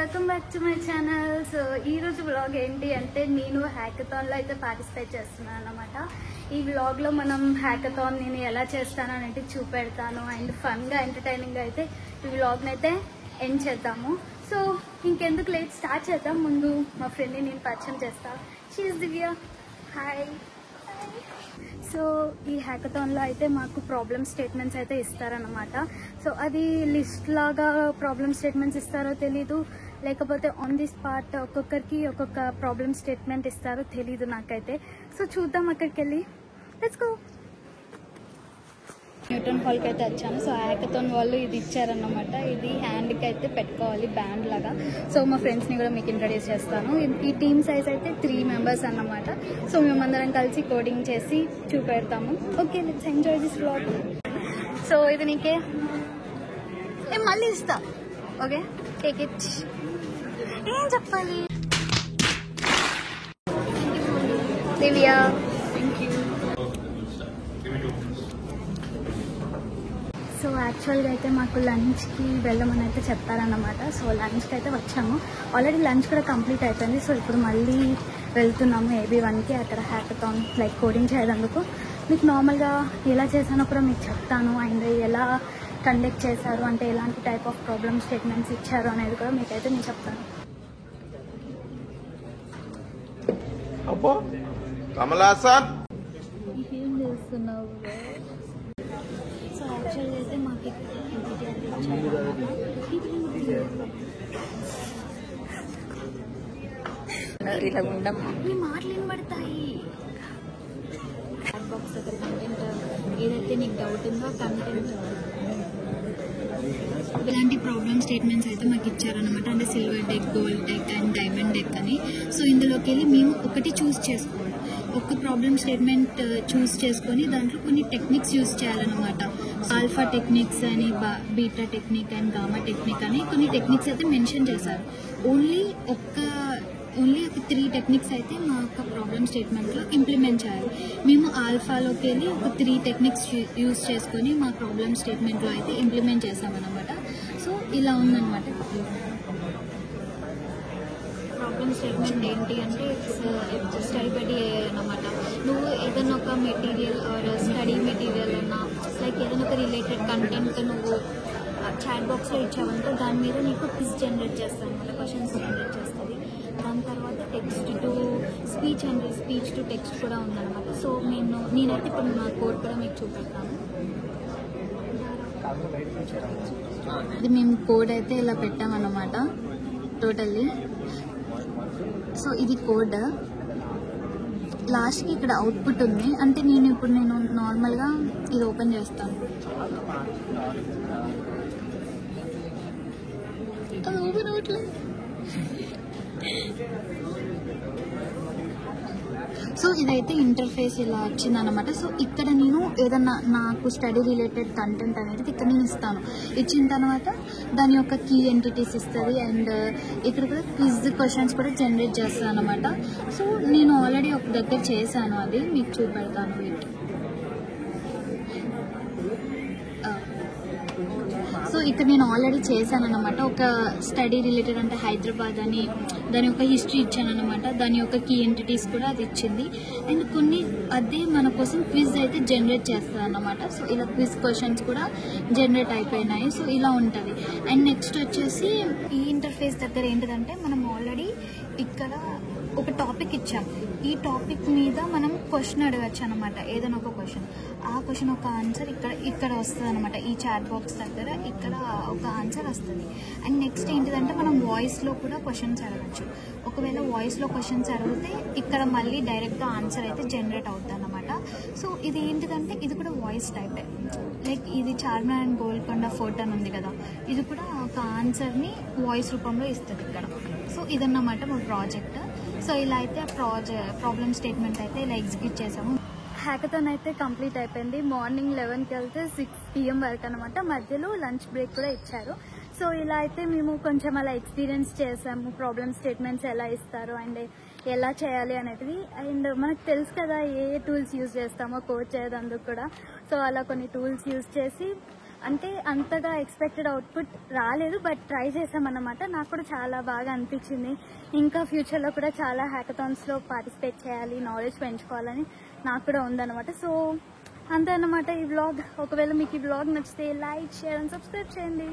Welcome back to my channel. So ఈరోజు vlog ఏంటి అంటే నేను హ్యాకథాన్లో అయితే పార్టిసిపేట్ చేస్తున్నాను అనమాట. ఈ వ్లాగ్లో మనం హ్యాకథాన్ నేను ఎలా చేస్తాను అనేది చూపెడతాను అండ్ ఫన్గా ఎంటర్టైనింగ్గా అయితే ఈ వ్లాగ్ని అయితే ఎండ్ చేద్దాము. సో ఇంకెందుకు లేట్ స్టార్ట్ చేద్దాం. ముందు మా ఫ్రెండ్ని నేను పరిచయం చేస్తాను. She is Divya. Hi. So ఈ హ్యాకథాన్లో అయితే మాకు ప్రాబ్లమ్ స్టేట్మెంట్స్ అయితే ఇస్తారనమాట. సో అది లిస్ట్ లాగా ప్రాబ్లమ్ స్టేట్మెంట్స్ ఇస్తారో తెలీదు, లేకపోతే ఆన్ ది స్పాట్ ఒక్కొక్కరికి ఒక్కొక్క ప్రాబ్లమ్ స్టేట్మెంట్ ఇస్తారో తెలీదు నాకైతే. సో చూద్దాం అక్కడికి వెళ్ళి. Let's go. న్యూటన్ హాల్కి అయితే వచ్చాను. సో హ్యాకథాన్ వాళ్ళు ఇది ఇచ్చారన్నమాట. ఇది హ్యాండ్కి అయితే పెట్టుకోవాలి బ్యాండ్ లాగా. సో మా ఫ్రెండ్స్ని కూడా మీకు ఇంట్రడ్యూస్ చేస్తాను. ఈ టీమ్ సైజ్ అయితే 3 members అన్నమాట. సో మేమందరం కలిసి కోడింగ్ చేసి చూపెడతాము. Okay, let's enjoy this vlog. So ఇది నీకే మళ్ళీ ఇస్తా. Okay, take it. ఏం చెప్పాలి దివ్య? సో యాక్చువల్గా అయితే మాకు లంచ్కి వెళ్ళమని అయితే చెప్పారన్నమాట. సో లంచ్కి అయితే వచ్చాము. ఆల్రెడీ లంచ్ కూడా కంప్లీట్ అయిపోయింది. సో ఇప్పుడు మళ్ళీ వెళ్తున్నాము AB1కి. అక్కడ హ్యాకథాన్ లైక్ కోడింగ్ చేయడానికి మీకు నార్మల్గా ఎలా చేశానో కూడా మీకు చెప్తాను. అండ్ ఎలా కండక్ట్ చేశారు అంటే ఎలాంటి టైప్ ఆఫ్ ప్రాబ్లమ్ స్టేట్మెంట్స్ ఇచ్చారు అనేది కూడా మీకైతే నేను చెప్తాను. ఏం చేస్తున్నావు? సో యాక్చువల్గా అయితే మాకు ఇలా ఉండము, మీ మాటలు వినబడతాయి. చాట్ బాక్స్ దగ్గర కంటెంట్ ఏదైతే నీకు డౌట్ ఉందో కంటెంట్ ఇలాంటి ప్రాబ్లమ్ స్టేట్మెంట్స్ అయితే మాకు ఇచ్చారనమాట. అంటే silver deck, gold deck and diamond deck అని. సో ఇందులోకి వెళ్ళి మేము ఒకటి చూస్ చేసుకోవాలి. ఒక ప్రాబ్లమ్ స్టేట్మెంట్ చూస్ చేసుకొని దాంట్లో కొన్ని టెక్నిక్స్ యూస్ చేయాలన్నమాట. ఆల్ఫా టెక్నిక్స్ అని, beta technique and gamma technique అని కొన్ని టెక్నిక్స్ అయితే మెన్షన్ చేశారు. ఓన్లీ ఒక 3 టెక్నిక్స్ అయితే మా యొక్క ప్రాబ్లమ్ స్టేట్మెంట్లో ఇంప్లిమెంట్ చేయాలి. మేము ఆల్ఫాలోకి వెళ్ళి ఒక 3 టెక్నిక్స్ యూస్ చేసుకొని మా ప్రాబ్లమ్ స్టేట్మెంట్లో అయితే ఇంప్లిమెంట్ చేసామన్నమాట. సో ఇలా ఉందన్నమాట. ప్రాబ్లమ్ స్టేట్మెంట్ ఏంటి అంటే స్టడీ బడి అనమాట. నువ్వు ఏదైనా ఒక మెటీరియల్ ఆర్ స్టడీ మెటీరియల్ అన్నా లైక్ ఏదైనా ఒక రిలేటెడ్ కంటెంట్ నువ్వు చాట్ బాక్స్లో ఇచ్చావంటే దాని మీద నీకు క్విజ్ జనరేట్ చేస్తాను అనమాట. క్వశ్చన్స్ జనరేట్ చేస్తుంది. దాని తర్వాత text to speech and speech to text కూడా ఉందన్నమాట. సో నేనైతే ఇప్పుడు నా కోడ్ కూడా మీకు చూపెడతాను. అది మేము కోడ్ అయితే ఇలా పెట్టామన్నమాట టోటల్లీ. సో ఇది కోడ్. లాస్ట్కి ఇక్కడ అవుట్పుట్ ఉంది. అంటే నేను నార్మల్గా ఇది ఓపెన్ చేస్తాను. అది ఓపెన్ అవ్వట్లేదు. సో ఇదైతే ఇంటర్ఫేస్ ఇలా వచ్చిందనమాట. సో ఇక్కడ నేను ఏదన్నా నాకు స్టడీ రిలేటెడ్ కంటెంట్ అనేది ఇక్కడ నేను ఇస్తాను. ఇచ్చిన తర్వాత దాని యొక్క కీ ఎంటిటీస్ ఇస్తుంది అండ్ ఇక్కడ కూడా క్విజ్ క్వశ్చన్స్ కూడా జనరేట్ చేస్తాను అనమాట. సో నేను ఆల్రెడీ ఒక దగ్గర చేశాను, అది మీకు చూపెడతాను. వీటి సో ఇక్కడ నేను ఆల్రెడీ చేశాను అనమాట. ఒక స్టడీ రిలేటెడ్ అంటే హైదరాబాద్ అని దాని యొక్క హిస్టరీ ఇచ్చాను అనమాట. దాని యొక్క కీ ఎంటిటీస్ కూడా అది ఇచ్చింది. అండ్ కొన్ని అదే మన కోసం క్విజ్ అయితే జనరేట్ చేస్తుంది అన్నమాట. సో ఇలా క్విజ్ క్వశ్చన్స్ కూడా జనరేట్ అయిపోయినాయి. సో ఇలా ఉంటుంది. అండ్ నెక్స్ట్ వచ్చేసి ఈ ఇంటర్ఫేస్ దగ్గర ఏంటిదంటే మనం ఆల్రెడీ ఇక్కడ ఒక టాపిక్ ఇచ్చాం. ఈ టాపిక్ మీద మనం క్వశ్చన్ అడగచ్చు అనమాట. ఏదైనా ఒక క్వశ్చన్, ఆ క్వశ్చన్ ఒక ఆన్సర్ ఇక్కడ వస్తుంది అనమాట. ఈ చాట్ బాక్స్ దగ్గర ఇక్కడ ఒక ఆన్సర్ వస్తుంది. అండ్ నెక్స్ట్ ఏంటిదంటే మనం వాయిస్లో కూడా క్వశ్చన్స్ అడగచ్చు. ఒకవేళ వాయిస్లో క్వశ్చన్స్ అడిగితే ఇక్కడ మళ్ళీ డైరెక్ట్గా ఆన్సర్ అయితే జనరేట్ అవుతుంది అనమాట. సో ఇది ఏంటిదంటే ఇది కూడా వాయిస్ టైపే. లైక్ ఇది చార్మినార్ అండ్ గోల్కొండ ఫోర్ట్ అని ఉంది కదా, ఇది కూడా ఒక ఆన్సర్ని వాయిస్ రూపంలో ఇస్తుంది ఇక్కడ. సో ఇదన్నమాట మా ప్రాజెక్ట్. సో ఇలా అయితే ప్రాబ్లమ్ స్టేట్మెంట్ అయితే ఇలా ఎగ్జిక్యూట్ చేసాము. హ్యాకథాన్ అయితే కంప్లీట్ అయిపోయింది. మార్నింగ్ 11కి వెళ్తే 6 PM వరకు అనమాట. మధ్యలో లంచ్ బ్రేక్ కూడా ఇచ్చారు. సో ఇలా అయితే మేము కొంచెం అలా ఎక్స్పీరియన్స్ చేసాము. ప్రాబ్లమ్ స్టేట్మెంట్స్ ఎలా ఇస్తారు అండ్ ఎలా చేయాలి అనేది. అండ్ మనకు తెలుసు కదా ఏ టూల్స్ యూజ్ చేస్తామో కోడ్ చేయడానికి కూడా. సో అలా కొన్ని టూల్స్ యూజ్ చేసి అంటే అంతగా ఎక్స్పెక్టెడ్ అవుట్పుట్ రాలేదు, బట్ ట్రై చేసామన్నమాట. నాకు కూడా చాలా బాగా అనిపించింది. ఇంకా ఫ్యూచర్లో కూడా చాలా హ్యాకథాన్స్లో పార్టిసిపేట్ చేయాలి, నాలెడ్జ్ పెంచుకోవాలని నాకు కూడా ఉందన్నమాట. సో అంతే అన్నమాట ఈ వ్లాగ్. ఒకవేళ మీకు ఈ వ్లాగ్ నచ్చితే లైక్, షేర్ అండ్ సబ్స్క్రైబ్ చేయండి.